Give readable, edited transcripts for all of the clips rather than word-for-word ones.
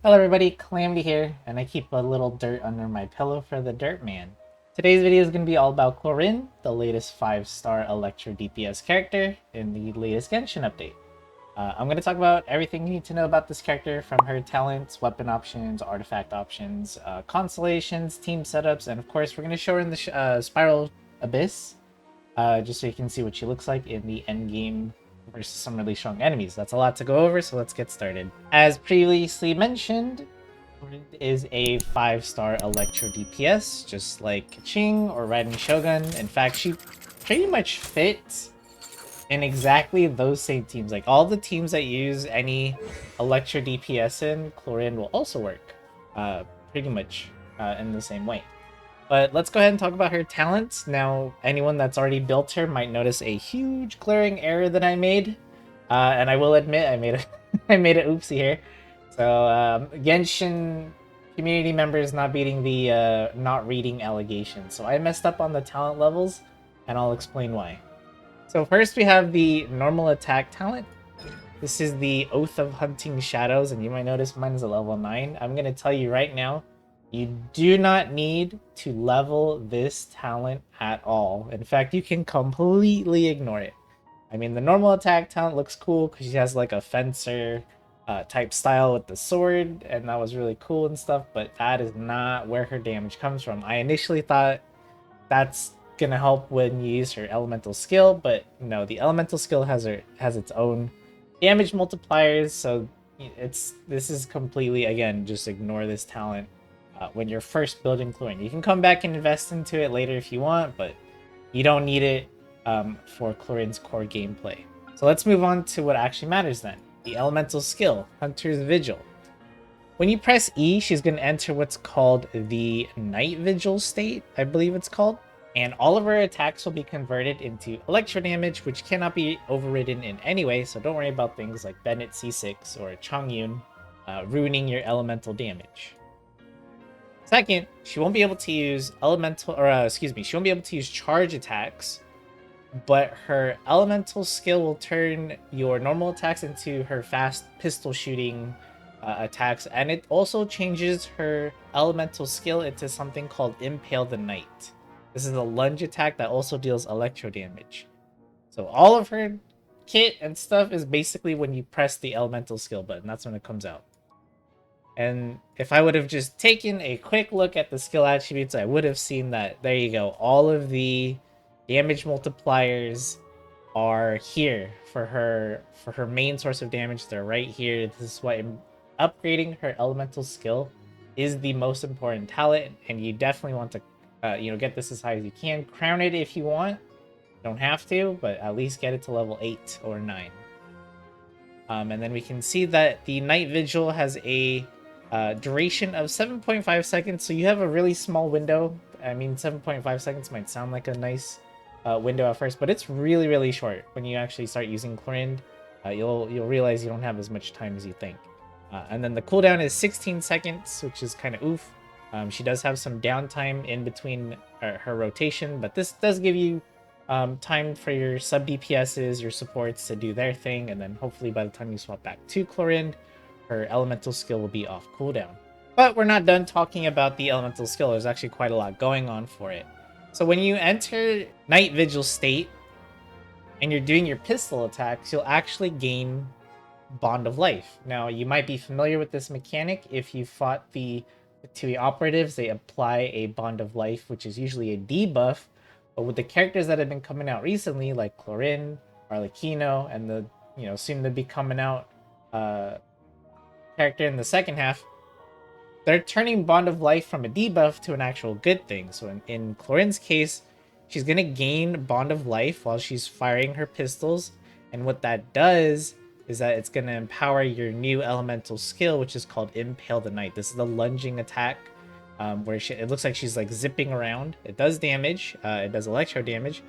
Hello everybody, Calamity here, and I keep a little dirt under my pillow for the Dirt Man. Today's video is going to be all about Clorinde, the latest 5-star Electro DPS character in the latest Genshin update. I'm going to talk about everything you need to know about this character, from her talents, weapon options, artifact options, constellations, team setups, and of course we're going to show her in the Spiral Abyss, just so you can see what she looks like in the endgame versus some really strong enemies. That's a lot to go over, so let's get started. As previously mentioned, Clorinde is a 5-star Electro DPS, just like Keqing or Raiden Shogun. In fact, she pretty much fits in exactly those same teams. Like, all the teams that use any Electro DPS in, Clorinde will also work pretty much in the same way. But let's go ahead and talk about her talents. Now, anyone that's already built her might notice a huge glaring error that I made. And I will admit I made a I made an oopsie here. So Genshin community members not beating the not reading allegation. So I messed up on the talent levels, and I'll explain why. So first we have the normal attack talent. This is the Oath of Hunting Shadows, and you might notice mine is a level 9. I'm going to tell you right now, you do not need to level this talent at all. In fact, you can completely ignore it. I mean, the normal attack talent looks cool because she has like a fencer type style with the sword, and that was really cool and stuff, but that is not where her damage comes from. I initially thought that's gonna help when you use her elemental skill, but no, the elemental skill has its own damage multipliers, so this is completely, again, just ignore this talent when you're first building Clorinde. You can come back and invest into it later if you want, but you don't need it for Clorinde's core gameplay. So let's move on to what actually matters then. The elemental skill, Hunter's Vigil. When you press E, she's going to enter what's called the Night Vigil state, I believe it's called. And all of her attacks will be converted into electro damage, which cannot be overridden in any way, so don't worry about things like Bennett C6 or Chongyun ruining your elemental damage. Second, she won't be able to use she won't be able to use charge attacks, but her elemental skill will turn your normal attacks into her fast pistol shooting attacks, and it also changes her elemental skill into something called Impale the Knight. This is a lunge attack that also deals electro damage. So all of her kit and stuff is basically when you press the elemental skill button. That's when it comes out. And if I would have just taken a quick look at the skill attributes, I would have seen that, there you go, all of the damage multipliers are here for her main source of damage. They're right here. This is why upgrading her elemental skill is the most important talent, and you definitely want to get this as high as you can. Crown it if you want. Don't have to, but at least get it to level 8 or 9. And then we can see that the Night Vigil has a duration of 7.5 seconds, so you have a really small window. I mean, 7.5 seconds might sound like a nice window at first, but it's really, really short. When you actually start using Clorinde, you'll realize you don't have as much time as you think. And then the cooldown is 16 seconds, which is kind of oof. She does have some downtime in between her rotation, but this does give you time for your sub DPSs, your supports to do their thing, and then hopefully by the time you swap back to Clorinde, her elemental skill will be off cooldown. But we're not done talking about the elemental skill. There's actually quite a lot going on for it. So when you enter Night Vigil state and you're doing your pistol attacks, you'll actually gain Bond of Life. Now, you might be familiar with this mechanic if you fought the operatives. They apply a Bond of Life, which is usually a debuff. But with the characters that have been coming out recently, like Clorinde, Arlecchino, and the soon to be coming out character in the second half, they're turning Bond of Life from a debuff to an actual good thing. So in Clorinde's case, she's going to gain Bond of Life while she's firing her pistols. And what that does is that it's going to empower your new elemental skill, which is called Impale the Knight. This is the lunging attack where it looks like she's like zipping around. It does damage. It does electro damage.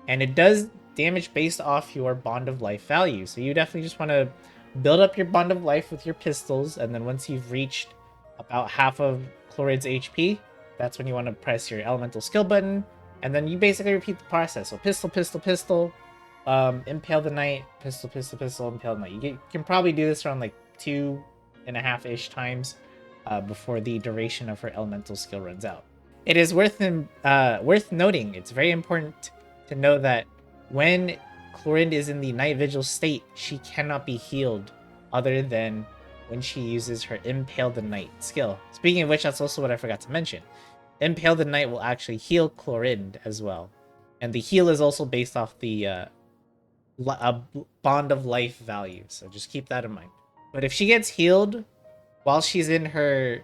And it does damage based off your Bond of Life value. So you definitely just want to build up your Bond of Life with your pistols. And then once you've reached about half of Clorinde's HP, that's when you want to press your elemental skill button, and then you basically repeat the process. So pistol, pistol, pistol, Impale the Knight, pistol, pistol, pistol, Impale the Knight. You can probably do this around like 2 and a half-ish times before the duration of her elemental skill runs out. It is worth noting, it's very important to know that when Clorinde is in the Night Vigil state, she cannot be healed other than when she uses her Impale the Knight skill. Speaking of which, that's also what I forgot to mention. Impale the Knight will actually heal Clorinde as well. And the heal is also based off the Bond of Life value, so just keep that in mind. But if she gets healed while she's in her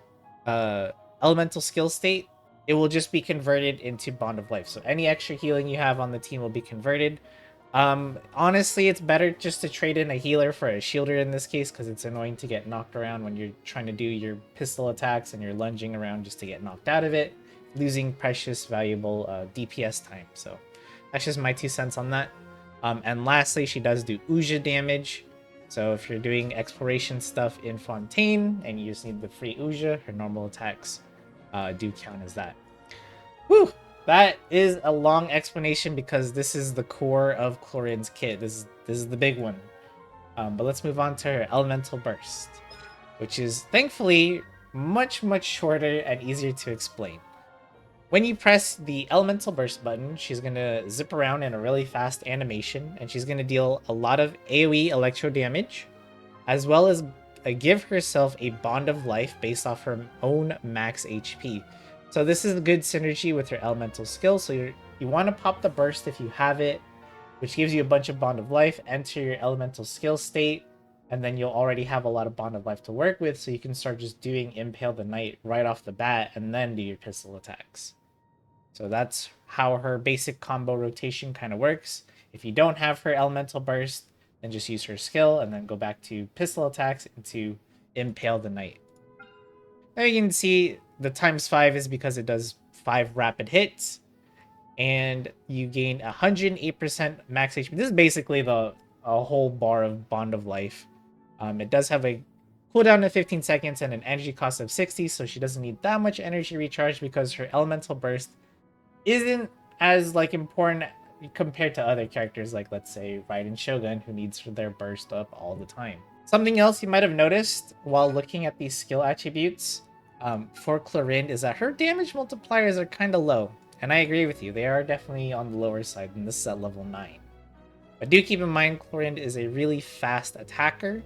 elemental skill state, it will just be converted into Bond of Life. So any extra healing you have on the team will be converted. Honestly, it's better just to trade in a healer for a shielder in this case, because it's annoying to get knocked around when you're trying to do your pistol attacks and you're lunging around just to get knocked out of it, losing precious, valuable DPS time. So that's just my 2 cents on that. And lastly, she does do Uja damage. So if you're doing exploration stuff in Fontaine and you just need the free Uja, her normal attacks do count as that. Whew! That is a long explanation because this is the core of Clorinde's kit. This is the big one. But let's move on to her Elemental Burst, which is thankfully much shorter and easier to explain. When you press the Elemental Burst button, she's going to zip around in a really fast animation, and she's going to deal a lot of AoE electro damage, as well as give herself a Bond of Life based off her own max HP. So this is a good synergy with her elemental skill. So you want to pop the burst if you have it, which gives you a bunch of Bond of Life. Enter your elemental skill state, and then you'll already have a lot of Bond of Life to work with. So you can start just doing Impale the Knight right off the bat, and then do your pistol attacks. So that's how her basic combo rotation kind of works. If you don't have her elemental burst, then just use her skill, and then go back to pistol attacks into Impale the Knight. Now you can see the ×5 is because it does 5 rapid hits, and you gain 108% max HP. This is basically a whole bar of Bond of Life. It does have a cooldown of 15 seconds and an energy cost of 60, so she doesn't need that much energy recharge because her elemental burst isn't as important compared to other characters like, let's say, Raiden Shogun, who needs their burst up all the time. Something else you might have noticed while looking at these skill attributes for Clorinde is that her damage multipliers are kind of low. And I agree with you, they are definitely on the lower side, and this is at level 9. But do keep in mind, Clorinde is a really fast attacker,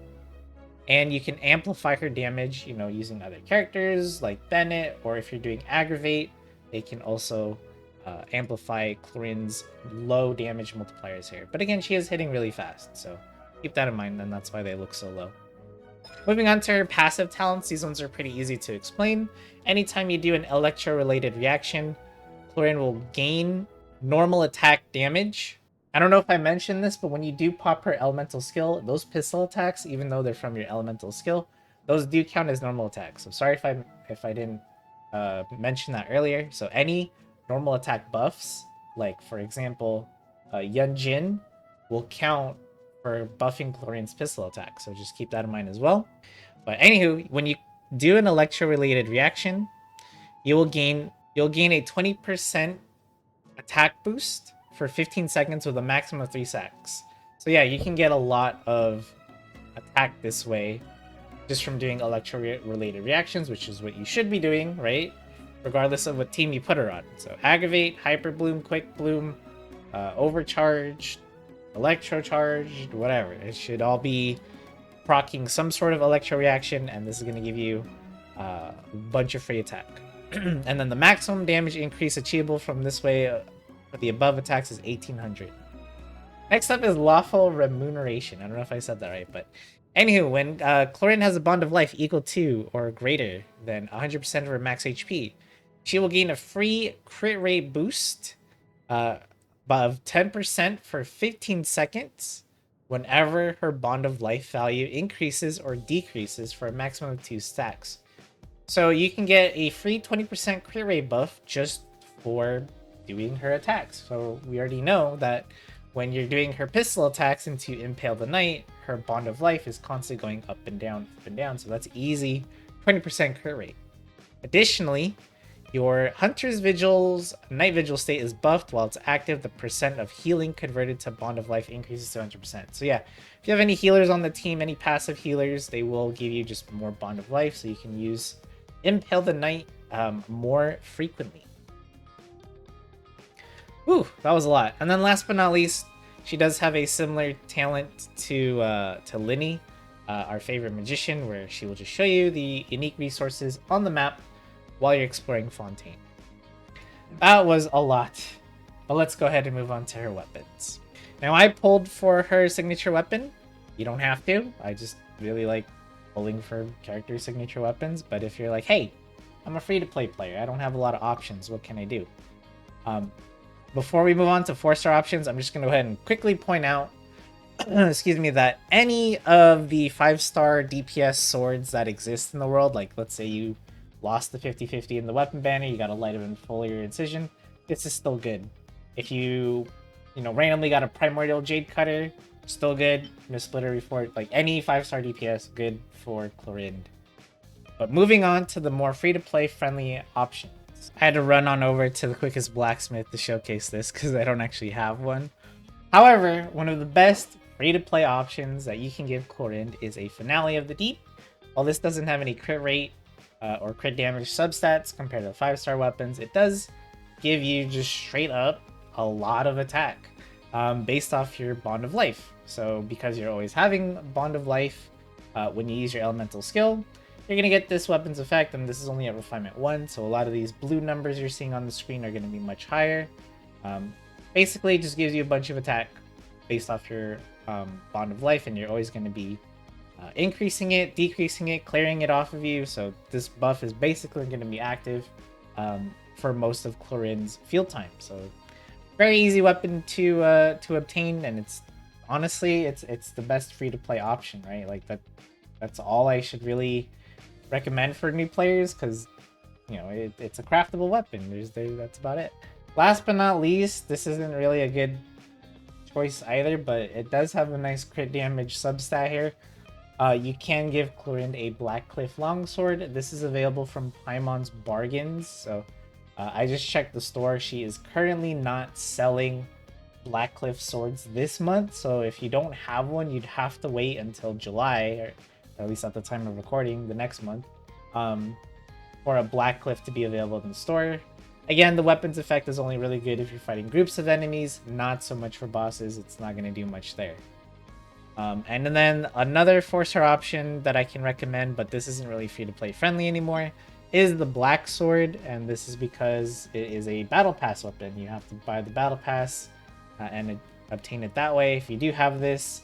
and you can amplify her damage, using other characters like Bennett, or if you're doing Aggravate, they can also amplify Clorinde's low damage multipliers here. But again, she is hitting really fast, so keep that in mind, and that's why they look so low. Moving on to her passive talents, these ones are pretty easy to explain. Anytime you do an Electro-related reaction, Clorinde will gain normal attack damage. I don't know if I mentioned this, but when you do pop her elemental skill, those pistol attacks, even though they're from your elemental skill, those do count as normal attacks. So sorry if I didn't mention that earlier. So any normal attack buffs, like for example, Yunjin, will count for buffing Clorinde's pistol attack. So just keep that in mind as well. But anywho, when you do an Electro-related reaction, you'll gain a 20% attack boost for 15 seconds with a maximum of 3 seconds. So yeah, you can get a lot of attack this way just from doing Electro-related reactions, which is what you should be doing, right? Regardless of what team you put her on. So Aggravate, Hyper Bloom, Quick Bloom, Overcharged, Electro Charged, whatever. It should all be proccing some sort of Electro reaction, and this is going to give you a bunch of free attack. And then the maximum damage increase achievable from this way for the above attacks is 1800. Next up is Lawful Remuneration. I don't know if I said that right, but anywho, when Clorinde has a Bond of Life equal to or greater than 100% of her max HP, she will gain a free crit rate boost of 10% for 15 seconds whenever her Bond of Life value increases or decreases for a maximum of 2 stacks. So you can get a free 20% crit rate buff just for doing her attacks. So we already know that when you're doing her pistol attacks into Impale the Knight, her Bond of Life is constantly going up and down, so that's easy 20% crit rate. Additionally, Your Hunter's Vigil's Night Vigil state is buffed while it's active. The percent of healing converted to Bond of Life increases to 100%. So yeah, if you have any healers on the team, any passive healers, they will give you just more Bond of Life, so you can use Impale the Knight more frequently. Ooh, that was a lot. And then last but not least, she does have a similar talent to Linny, our favorite magician, where she will just show you the unique resources on the map while you're exploring Fontaine. That was a lot, but let's go ahead and move on to her weapons. Now, I pulled for her signature weapon. You don't have to. I just really like pulling for character signature weapons, but if you're like, hey, I'm a free-to-play player, I don't have a lot of options, what can I do? Before we move on to 4-star options, I'm just going to go ahead and quickly point out excuse me, that any of the 5-star DPS swords that exist in the world, like let's say you lost the 50-50 in the weapon banner, you got a light of infoliar incision, this is still good. If you randomly got a primordial jade cutter, still good. Splitter report, like any 5-star DPS, good for Clorinde. But moving on to the more free-to-play friendly options. I had to run on over to the quickest blacksmith to showcase this because I don't actually have one. However, one of the best free-to-play options that you can give Clorinde is a Finale of the Deep. While this doesn't have any crit rate or crit damage substats compared to the 5-star weapons, it does give you just straight up a lot of attack based off your Bond of Life. So because you're always having Bond of Life when you use your elemental skill, you're going to get this weapon's effect, and this is only at Refinement 1, so a lot of these blue numbers you're seeing on the screen are going to be much higher. Basically, it just gives you a bunch of attack based off your Bond of Life, and you're always going to be increasing it, decreasing it, clearing it off of you, so this buff is basically going to be active for most of Clorinde's field time. So very easy weapon to obtain, and it's honestly it's the best free-to-play option, right? Like that's all I should really recommend for new players, because it's a craftable weapon. That's about it. Last but not least, this isn't really a good choice either, but it does have a nice crit damage substat here. You can give Clorinde a Blackcliff Longsword. This is available from Paimon's Bargains. So I just checked the store. She is currently not selling Blackcliff swords this month. So if you don't have one, you'd have to wait until July, or at least at the time of recording, the next month, for a Blackcliff to be available in the store. Again, the weapon's effect is only really good if you're fighting groups of enemies, not so much for bosses. It's not going to do much there. And then another 4-star option that I can recommend, but this isn't really free-to-play friendly anymore, is the Black Sword, and this is because it is a Battle Pass weapon. You have to buy the Battle Pass and obtain it that way. If you do have this,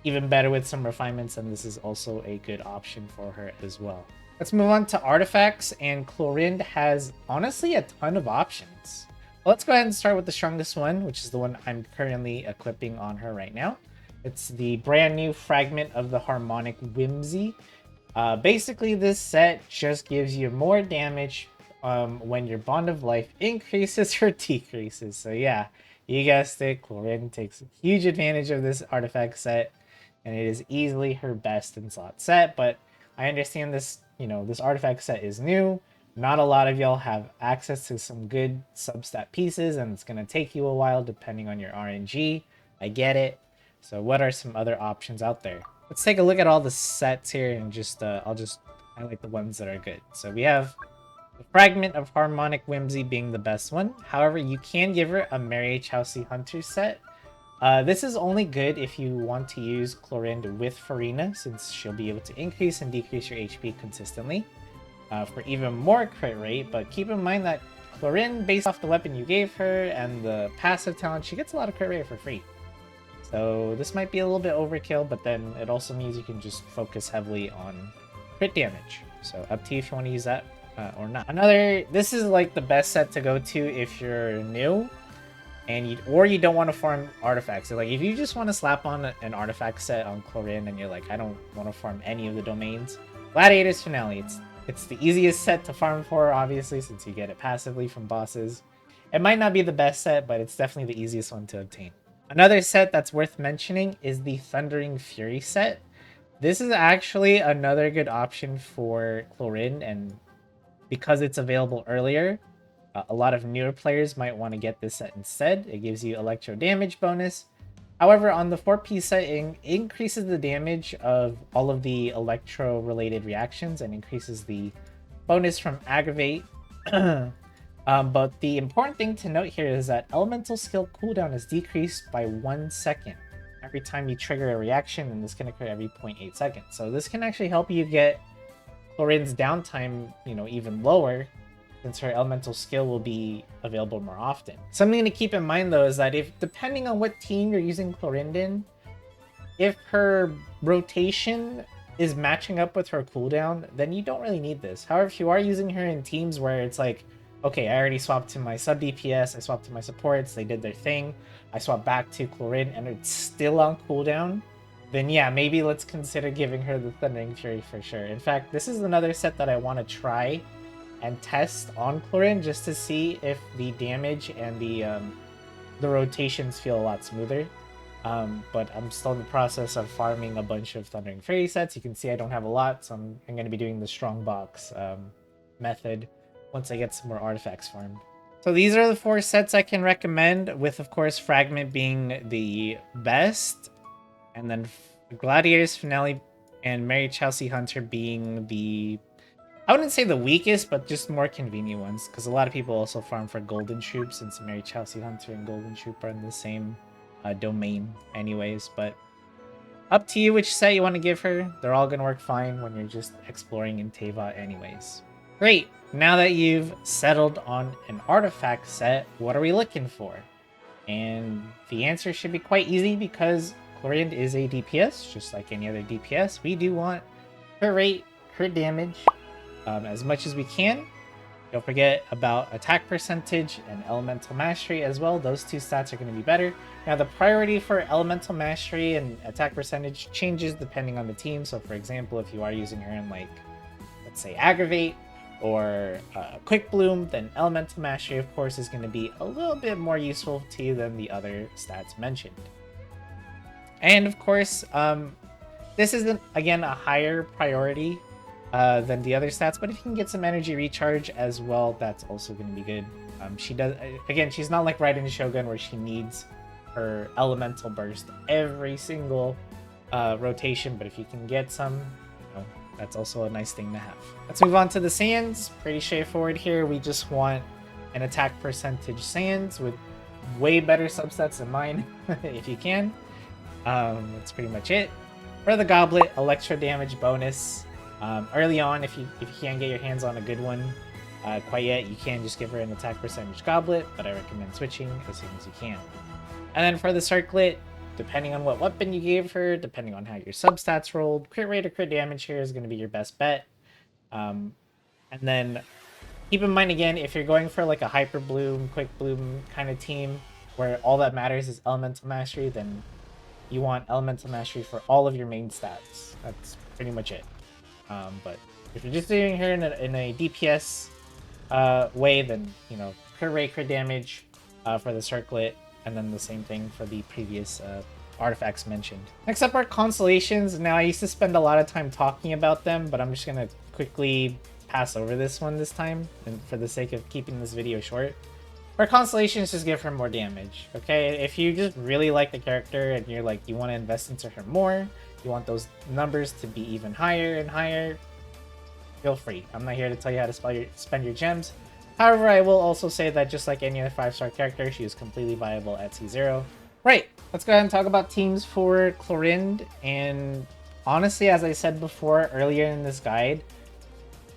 even better with some refinements, and this is also a good option for her as well. Let's move on to artifacts, and Clorinde has honestly a ton of options. Well, let's go ahead and start with the strongest one, which is the one I'm currently equipping on her right now. It's the brand new Fragment of the Harmonic Whimsy. Basically, this set just gives you more damage when your Bond of Life increases or decreases. So yeah, you guessed it, Clorinde takes huge advantage of this artifact set, and it is easily her best in slot set. But I understand this, this artifact set is new. Not a lot of y'all have access to some good substat pieces, and it's going to take you a while depending on your RNG. I get it. So what are some other options out there? Let's take a look at all the sets here, and I'll just highlight the ones that are good. So we have the Fragment of Harmonic Whimsy being the best one. However, you can give her a Mary Chelsea Hunter set. This is only good if you want to use Clorinde with Farina, since she'll be able to increase and decrease your HP consistently for even more crit rate. But keep in mind that Clorinde, based off the weapon you gave her and the passive talent, she gets a lot of crit rate for free. So this might be a little bit overkill, but then it also means you can just focus heavily on crit damage. So up to you if you want to use that or not. This is like the best set to go to if you're new and you don't want to farm artifacts. So like if you just want to slap on an artifact set on Clorinde and you're like, I don't want to farm any of the domains, Gladiator's Finale. It's the easiest set to farm for, obviously, since you get it passively from bosses. It might not be the best set, but it's definitely the easiest one to obtain. Another set that's worth mentioning is the Thundering Fury set. This is actually another good option for Clorinde, and because it's available earlier, a lot of newer players might want to get this set instead. It gives you electro damage bonus. However, on the 4P set, it increases the damage of all of the electro related reactions and increases the bonus from aggravate. But the important thing to note here is that elemental skill cooldown is decreased by 1 second every time you trigger a reaction, and this can occur every 0.8 seconds. So this can actually help you get Clorinde's downtime, even lower, since her elemental skill will be available more often. Something to keep in mind though is that if, depending on what team you're using Clorinde in, if her rotation is matching up with her cooldown, then you don't really need this. However, if you are using her in teams where it's like, okay, I already swapped to my sub DPS, I swapped to my supports, they did their thing, I swapped back to Clorinde and it's still on cooldown, then yeah, maybe let's consider giving her the Thundering Fury for sure. In fact, this is another set that I want to try and test on Clorinde just to see if the damage and the rotations feel a lot smoother. But I'm still in the process of farming a bunch of Thundering Fury sets. You can see I don't have a lot, so I'm going to be doing the strong box method once I get some more artifacts farmed. So these are the 4 sets I can recommend, with of course Fragment being the best, and then Gladiator's Finale and Mary Chelsea Hunter being the, I wouldn't say the weakest, but just more convenient ones, because a lot of people also farm for Golden Troop, since Mary Chelsea Hunter and Golden Troop are in the same domain anyways. But up to you which set you want to give her. They're all going to work fine when you're just exploring in Teyvat anyways. Great! Now that you've settled on an artifact set, what are we looking for? And the answer should be quite easy, because Clorinde is a DPS, just like any other DPS. We do want her rate, her damage, as much as we can. Don't forget about attack percentage and elemental mastery as well. Those 2 stats are going to be better. Now, the priority for elemental mastery and attack percentage changes depending on the team. So, for example, if you are using her in, like, let's say aggravate or quick bloom, then elemental mastery, of course, is going to be a little bit more useful to you than the other stats mentioned. And of course, this isn't, again, a higher priority than the other stats, but if you can get some energy recharge as well, that's also going to be good. She does, again, she's not like Raiden Shogun where she needs her elemental burst every single rotation, but if you can get some, that's also a nice thing to have. Let's move on to the sands. Pretty straightforward here. We just want an attack percentage sands with way better subsets than mine, if you can. That's pretty much it. For the goblet, electro damage bonus. Early on, if you can't get your hands on a good one quite yet, you can just give her an attack percentage goblet, but I recommend switching as soon as you can. And then for the circlet, depending on what weapon you gave her, depending on how your substats rolled, crit rate or crit damage here is going to be your best bet. And then keep in mind again, if you're going for like a hyper bloom, quick bloom kind of team where all that matters is elemental mastery, then you want elemental mastery for all of your main stats. That's pretty much it. But if you're just doing her in a DPS way, then crit rate, crit damage for the circlet, and then the same thing for the previous artifacts mentioned. Next up are Constellations. Now, I used to spend a lot of time talking about them, but I'm just gonna quickly pass over this one this time, and for the sake of keeping this video short. For Constellations, just give her more damage, okay? If you just really like the character and you're like, you want to invest into her more, you want those numbers to be even higher and higher, feel free. I'm not here to tell you how to spend your gems. However, I will also say that just like any other 5-star character, she is completely viable at C0. Right, let's go ahead and talk about teams for Clorinde. And honestly, as I said before earlier in this guide,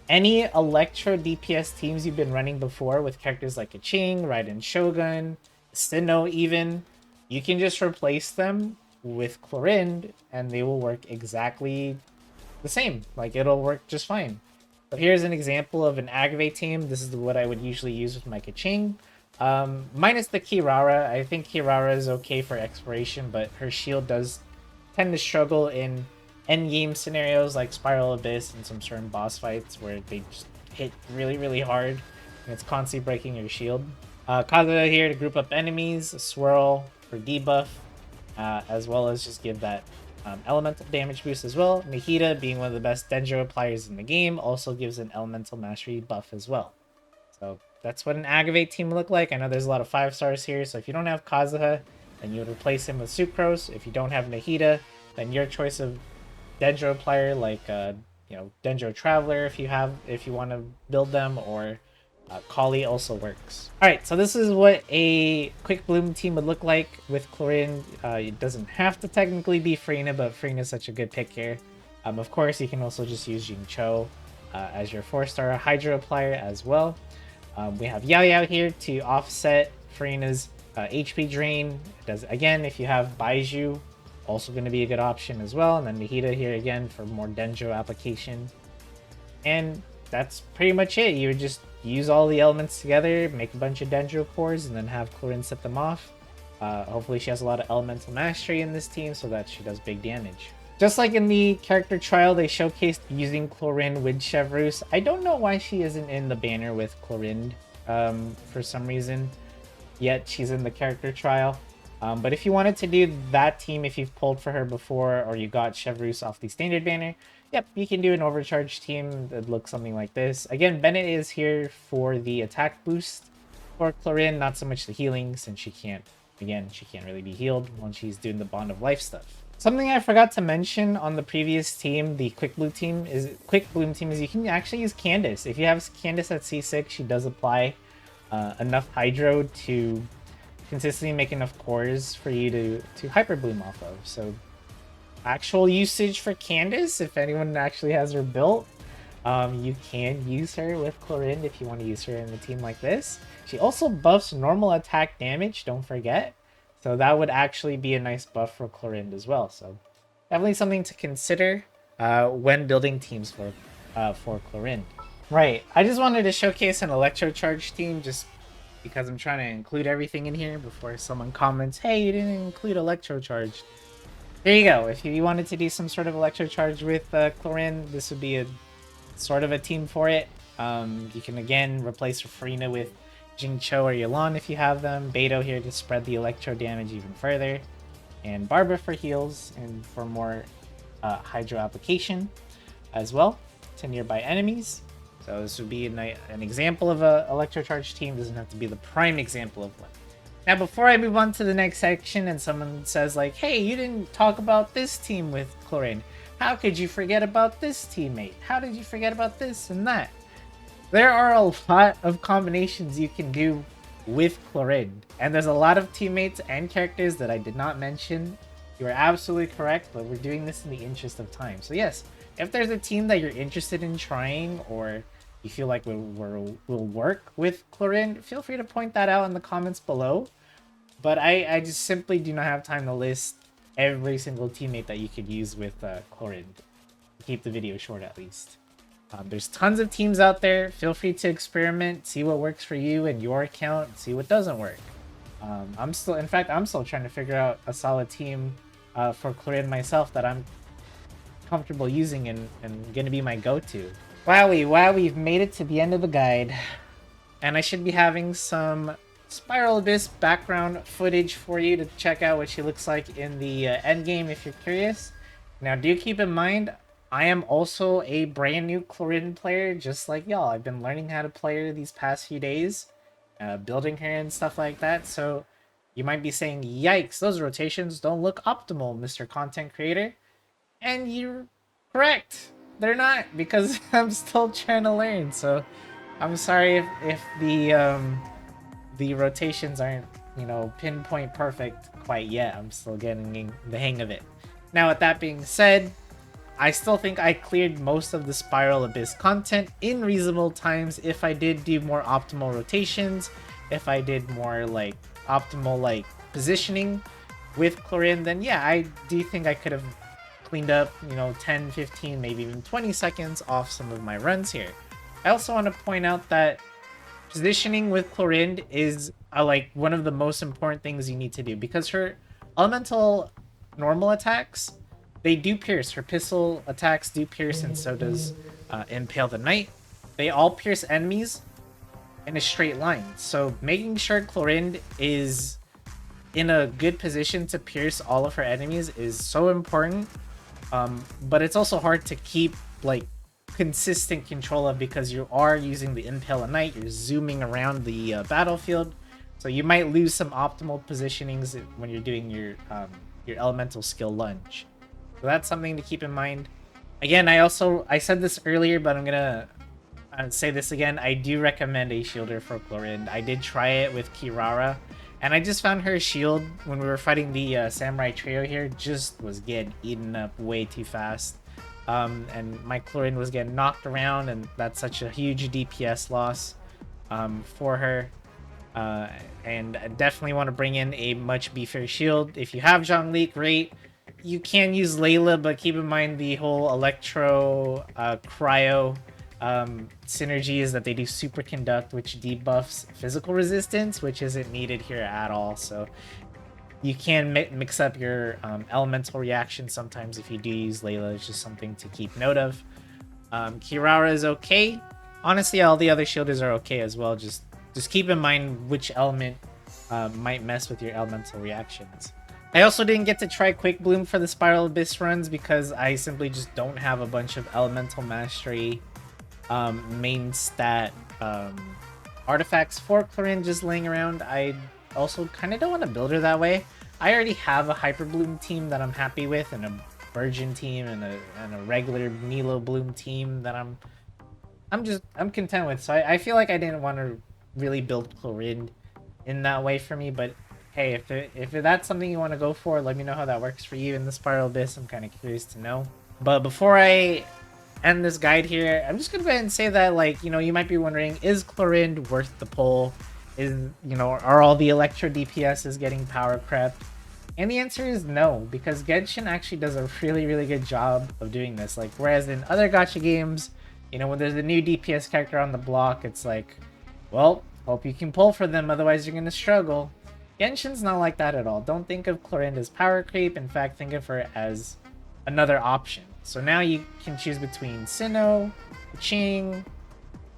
any Electro DPS teams you've been running before with characters like Keqing, Raiden Shogun, Cyno even, you can just replace them with Clorinde and they will work exactly the same. Like, it'll work just fine. So here's an example of an aggravate team. This is what I would usually use with my Keqing. Minus the Kirara. I think Kirara is okay for exploration, but her shield does tend to struggle in endgame scenarios like Spiral Abyss and some certain boss fights where they just hit really, really hard and it's constantly breaking your shield. Kazuya here to group up enemies, Swirl for debuff, as well as just give that elemental damage boost as well. Nahida, being one of the best Dendro appliers in the game, also gives an elemental mastery buff as well. So that's what an Aggravate team would look like. I know there's a lot of 5 stars here, so if you don't have Kazuha, then you would replace him with Sucrose. If you don't have Nahida, then your choice of Dendro player like Dendro Traveler if you want to build them, or Kali also works. Alright, so this is what a Quick Bloom team would look like with Clorinde. It doesn't have to technically be Frina, but Frina is such a good pick here. Of course, you can also just use Jingcho as your 4-star Hydro applier as well. We have Yao Yao here to offset Frina's HP drain. It does, again, if you have Baiju, also going to be a good option as well. And then Nahida here again for more Dendro application. And that's pretty much it. You would just use all the elements together, make a bunch of Dendro cores, and then have Clorinde set them off. Hopefully she has a lot of elemental mastery in this team so that she does big damage. Just like in the character trial, they showcased using Clorinde with Chevreuse. I don't know why she isn't in the banner with Clorinde for some reason, yet she's in the character trial. But if you wanted to do that team, if you've pulled for her before or you got Chevreuse off the standard banner, yep, you can do an overcharge team that looks something like this. Again, Bennett is here for the attack boost for Clorinde, not so much the healing, since she can't really be healed when she's doing the Bond of Life stuff. Something I forgot to mention on the previous team, the Quick Bloom team, is you can actually use Candace. If you have Candace at C6, she does apply enough Hydro to consistently make enough cores for you to Hyper Bloom off of. So actual usage for Candace, if anyone actually has her built, you can use her with Clorinde if you want to use her in a team like this. She also buffs normal attack damage, don't forget. So that would actually be a nice buff for Clorinde as well. So definitely something to consider when building teams for Clorinde. Right, I just wanted to showcase an Electro Charge team just because I'm trying to include everything in here before someone comments, hey, you didn't include Electro Charge. There you go. If you wanted to do some sort of Electro Charge with Clorinde, this would be a sort of a team for it. You can again replace Frina with Jingcho or Yelan if you have them. Beto here to spread the Electro damage even further. And Barbara for heals and for more Hydro application as well to nearby enemies. So this would be an example of a Electro Charge team. Doesn't have to be the prime example of one. Now, before I move on to the next section and someone says like, hey, you didn't talk about this team with Clorinde. How could you forget about this teammate? How did you forget about this and that? There are a lot of combinations you can do with Clorinde. And there's a lot of teammates and characters that I did not mention. You are absolutely correct, but we're doing this in the interest of time. So yes, if there's a team that you're interested in trying or you feel like will work with Clorinde, feel free to point that out in the comments below. But I just simply do not have time to list every single teammate that you could use with Clorinde. Keep the video short at least. There's tons of teams out there. Feel free to experiment, see what works for you and your account, see what doesn't work. I'm still trying to figure out a solid team for Clorinde myself that I'm comfortable using and gonna be my go-to. Wow, we've made it to the end of the guide. And I should be having some Spiral Abyss background footage for you to check out what she looks like in the end game if you're curious. Now, do keep in mind, I am also a brand new Clorinde player, just like y'all. I've been learning how to play her these past few days, building her and stuff like that. So you might be saying, yikes, those rotations don't look optimal, Mr. Content Creator. And you're correct. They're not, because I'm still trying to learn. So I'm sorry if the rotations aren't, pinpoint perfect quite yet. I'm still getting the hang of it. Now, with that being said, I still think I cleared most of the Spiral Abyss content in reasonable times. If I did do more optimal rotations, if I did more optimal positioning with Clorinde, then yeah, I do think I could have cleaned up 10, 15, maybe even 20 seconds off some of my runs here. I also want to point out that positioning with Clorinde is one of the most important things you need to do, because her elemental normal attacks, they do pierce. Her pistol attacks do pierce, and so does Impale the Knight. They all pierce enemies in a straight line. So making sure Clorinde is in a good position to pierce all of her enemies is so important. But it's also hard to keep like consistent control of, because you are using the Impale at night, you're zooming around the battlefield, so you might lose some optimal positionings when you're doing your elemental skill lunge. So that's something to keep in mind. Again, I said this earlier, but I'm gonna say this again. I do recommend a shielder for Clorinde. I did try it with Kirara, and I just found her shield when we were fighting the Samurai Trio here just was getting eaten up way too fast. And my Clorinde was getting knocked around, and that's such a huge DPS loss for her. And I definitely want to bring in a much beefier shield. If you have Zhongli, great. You can use Layla, but keep in mind the whole Electro cryo synergy is that they do super conduct, which debuffs physical resistance, which isn't needed here at all. So you can mix up your elemental reaction sometimes if you do use Layla. It's just something to keep note of. Kirara is okay. Honestly, all the other shielders are okay as well. Just keep in mind which element might mess with your elemental reactions. I also didn't get to try Quick Bloom for the Spiral Abyss runs because I simply just don't have a bunch of elemental mastery main stat artifacts for Clorinde just laying around. I also kind of don't want to build her that way. I already have a Hyper Bloom team that I'm happy with, and a Virgin team, and a regular Milo Bloom team that I'm content with. So I feel like I didn't want to really build Clorinde in that way for me, but hey, if that's something you want to go for, let me know how that works for you in the Spiral Abyss. I'm kind of curious to know. But before I end this guide here, I'm just gonna go ahead and say that, like, you know, you might be wondering, is Clorinde worth the pull? Are all the Electro DPSs getting power crept? And the answer is no, because Genshin actually does a really, really good job of doing this. Like, whereas in other gacha games, you know, when there's a new DPS character on the block, it's like, well, hope you can pull for them, otherwise you're gonna struggle. Genshin's not like that at all. Don't think of Clorinde as power creep. In fact, think of her as another option. So now you can choose between Cyno, Keqing,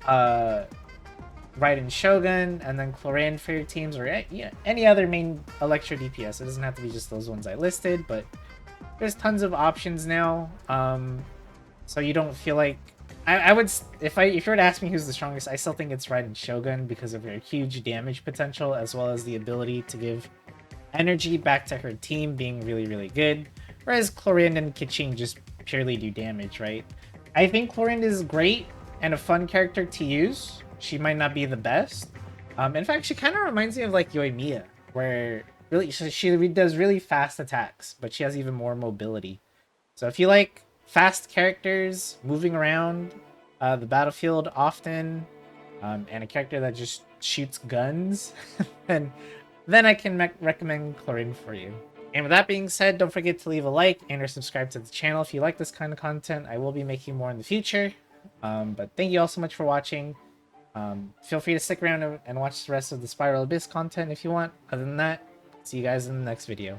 Raiden Shogun, and then Clorinde for your teams, or any other main Electro DPS. It doesn't have to be just those ones I listed, but there's tons of options now. So you don't feel like I would, if you were to ask me who's the strongest, I still think it's Raiden Shogun because of her huge damage potential, as well as the ability to give energy back to her team being really, really good. Whereas Clorinde and Keqing just purely do damage, right? I think Clorinde is great and a fun character to use. She might not be the best. In fact, she kind of reminds me of like Yoimiya, where really she does really fast attacks, but she has even more mobility. So if you like fast characters moving around the battlefield often, and a character that just shoots guns, then I can recommend Clorinde for you. And with that being said, don't forget to leave a like and or subscribe to the channel if you like this kind of content. I will be making more in the future. But thank you all so much for watching. Feel free to stick around and watch the rest of the Spiral Abyss content if you want. Other than that, see you guys in the next video.